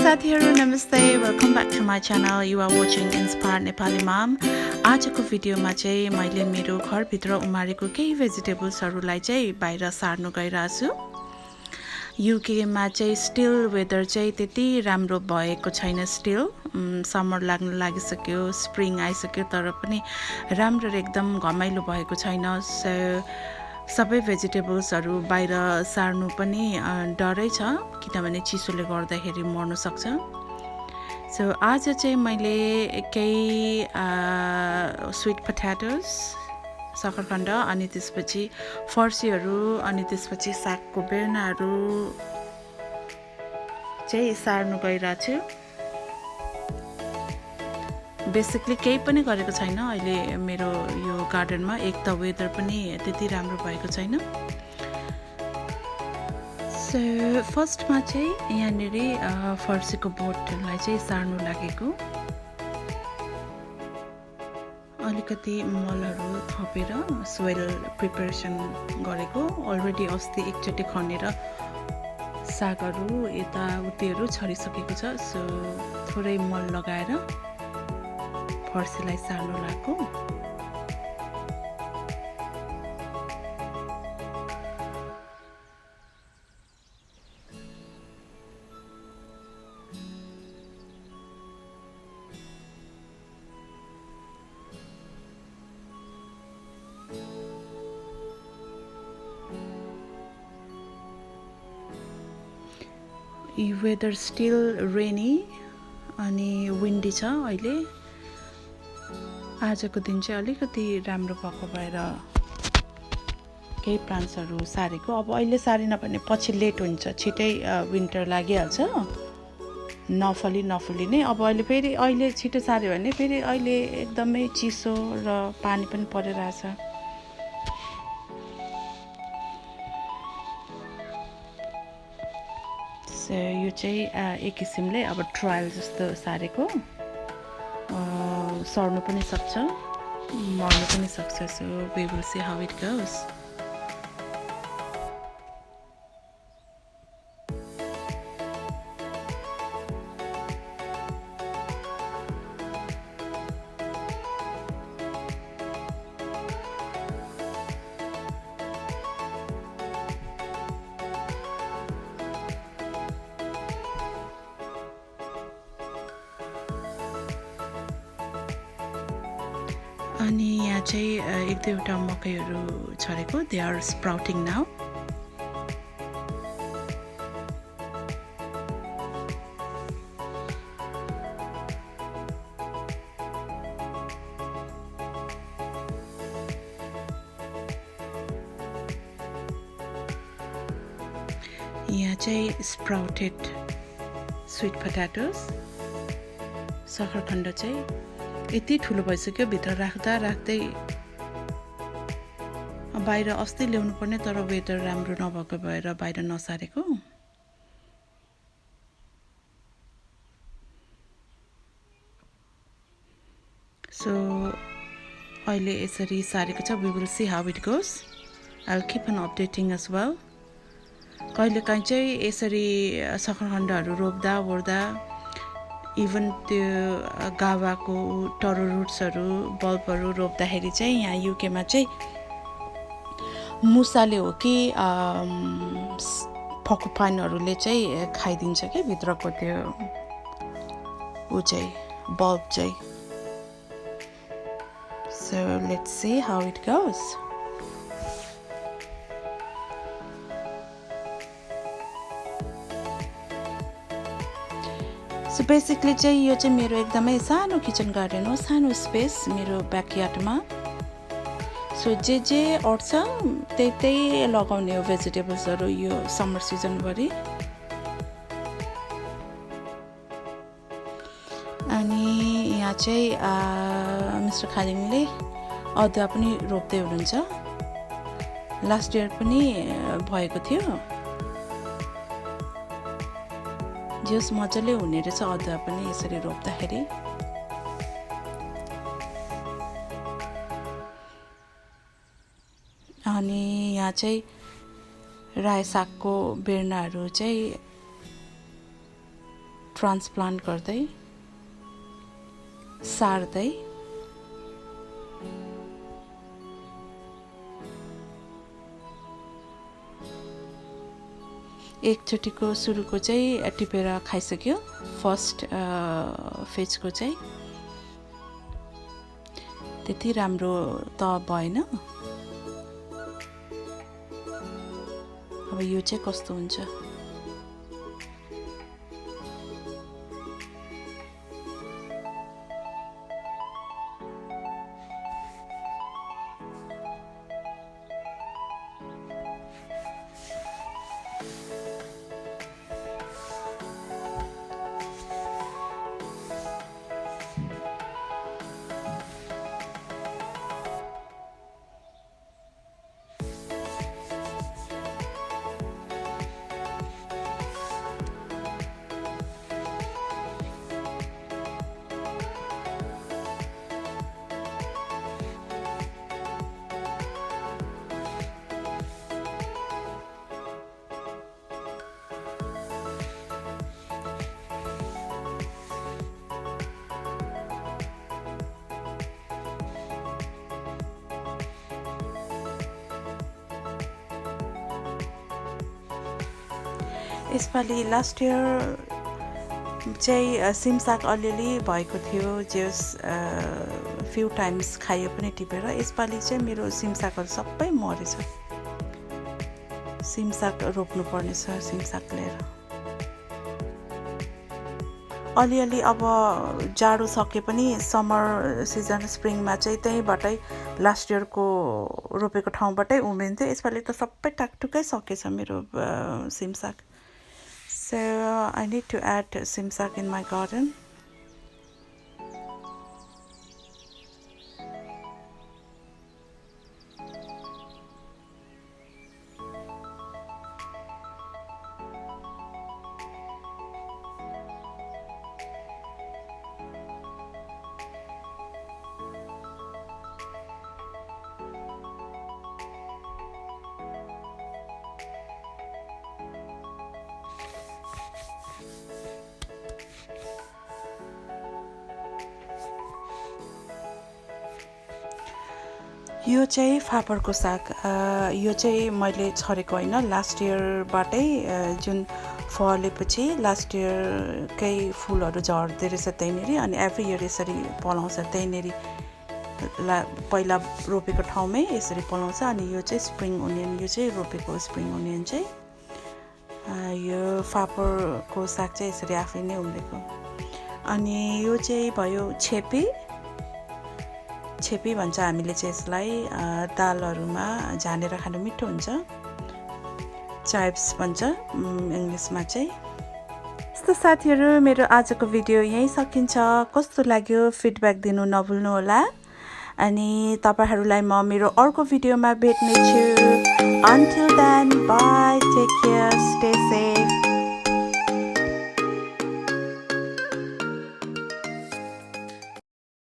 साथीहरु नमस्ते welcome back to my channel you are watching inspired Nepali mom आजको भिडियोमा चाहिँ मैले मेरो घरभित्र उमारेको केही भेजिटेबल्सहरुलाई चाहिँ बाहिर सार्नु गइरहेछु युकेमा चाहिँ स्टिल वेदर चाहिँ त्यति राम्रो भएको छैन स्टिल समर लाग्न लागिसक्यो स्प्रिङ आइसक्यो तर पनि राम्रो एकदम घमाइलो भएको छैन सो सबै भेजिटेबल्सहरु बाहिर सार्नु पनि डरै छ किनभने चिसोले गर्दाखेरि मर्न सक्छ सो आज चाहिँ मैले केही स्वीट पोटेटोस सकरखण्ड अनि त्यसपछि फर्सीहरु अनि त्यसपछि सागको बेर्नाहरु चाहिँ सार्नु गइरहेछु बेसिकली केही पनि गरेको छैन अहिले मेरो यो गार्डनमा एक त वेदर पनि त्यति राम्रो भएको छैन सो फर्स्टमा चाहिँ यहाँनेरि फर्सीको बोटलाई चाहिँ सार्नु लागेको अलिकति मलहरु थपेर सोइल प्रिपरेसन गरेको अलरेडी अस्ति एकचोटी खनेर सागहरु यता उतिहरु छरिसकेको छ सो थोरै मल लगाएर फर्सीलाई सार्नु लाग्यो वेदर स्टिल रेनी अनि विन्डी छ अहिले आजको दिन चाहिँ अलिकति राम्रो भएको भएर केही प्लान्ट्सहरु सारेको अब अहिले सारिन भने पछि लेट हुन्छ छिटै विन्टर लागिहाल्छ नफली नै अब अहिले फेरि अहिले छिटो सार्यो भने फेरि अहिले एकदमै चिसो र पानी पनि परिरहेछ सो यो चाहिँ एक किसिमले अब ट्रायल जस्तो सारेको सर्नु पनि सक्छ मर्नु पनि सक्छ so we will see how it goes अनि यहाँ चाहिँ एक दुईवटा मकैहरु छरेको दे आर स्प्राउटिङ नाउ यहाँ चाहिँ स्प्राउटेड स्वीट पोटेटोस सकरखण्ड चाहिँ यति ठुलो भइसक्यो भित्र राख्दा राख्दै बाहिर अस्ति ल्याउनु पर्ने तर वेदर राम्रो नभएको भएर बाहिर नसारेको सो अहिले यसरी सारेको छ we will see how it goes I will keep on updating as well कहिलेकाहीँ चाहिँ यसरी सकरखण्डहरु रोप्दा ओर्दा इभन त्यो गावाको टरो रुट्सहरु बल्बहरु रोप्दाखेरि चाहिँ यहाँ युकेमा चाहिँ मुसाले हो कि फकुपाइनहरुले चाहिँ खाइदिन्छ के भित्रको त्यो उ चाहिँ बल्ब चाहिँ so let's see how it goes so basically चाहिँ यो चाहिँ मेरो एकदमै सानो किचन गार्डन हो सानो स्पेस मेरो ब्याकयार्डमा सो जे अट्छ त्यही लगाउने हो भेजिटेबल्सहरु यो समर सिजनभरि अनि यहाँ चाहिँ मिस्टर खालिङले अदुवा पनि रोप्दै हुनुहुन्छ लास्ट इयर पनि भएको थियो जस मजाले हुने रहेछ अदुवा पनि यसरी रोप्दाखेरि अनि यहाँ चाहिँ रायो सागको बेर्नाहरु चाहिँ ट्रान्सप्लान्ट गर्दै सार्दै एकचोटिको सुरुको चाहिँ टिपेर खाइसक्यो फर्स्ट फेजको चाहिँ त्यति राम्रो त भएन अब यो चाहिँ कस्तो हुन्छ यसपालि लास्ट इयर चाहिँ सिमसाग अलिअलि भएको थियो जस फ्यु टाइम्स खायो पनि टिपेर यसपालि चाहिँ मेरो सिमसागहरू सबै मरेछ सिमसाग रोप्नु पर्नेछ सिमसाग लिएर अलिअलि अब जाडो सके पनि समर सिजन स्प्रिङमा चाहिँ त्यहीँबाटै लास्ट इयरको रोपेको ठाउँबाटै उम्रिन्थ्यो यसपालि त सबै टाकटुकै सकेछ मेरो सिमसाग So I need to add simsak in my garden. यो चाहिँ फापरको साग यो चाहिँ मैले छरेको हैन लास्ट इयरबाटै जुन फलेपछि लास्ट इयरकै फुलहरू झर्दै रहेछ त्यहीँनेरि अनि एभ्री इयर यसरी पलाउँछ त्यहीँनेरि पहिला रोपेको ठाउँमै यसरी पलाउँछ अनि यो चाहिँ स्प्रिङ ओनियन यो चाहिँ रोपेको स्प्रिङ ओनियन चाहिँ यो फापरको साग चाहिँ यसरी आफै नै उम्रेको अनि यो चाहिँ भयो छेपी भन्छ हामीले चाहिँ यसलाई दालहरुमा झानेर खानु मिठो हुन्छ चाइप्स भन्छ इंग्लिशमा चाहिँ यस्तो साथीहरु मेरो आजको भिडियो यही सकिन्छ कस्तो लाग्यो फिडब्याक दिनु नभुल्नु होला अनि तपाईहरुलाई म मेरो अर्को भिडियोमा भेट्ने छु until then bye take care stay safe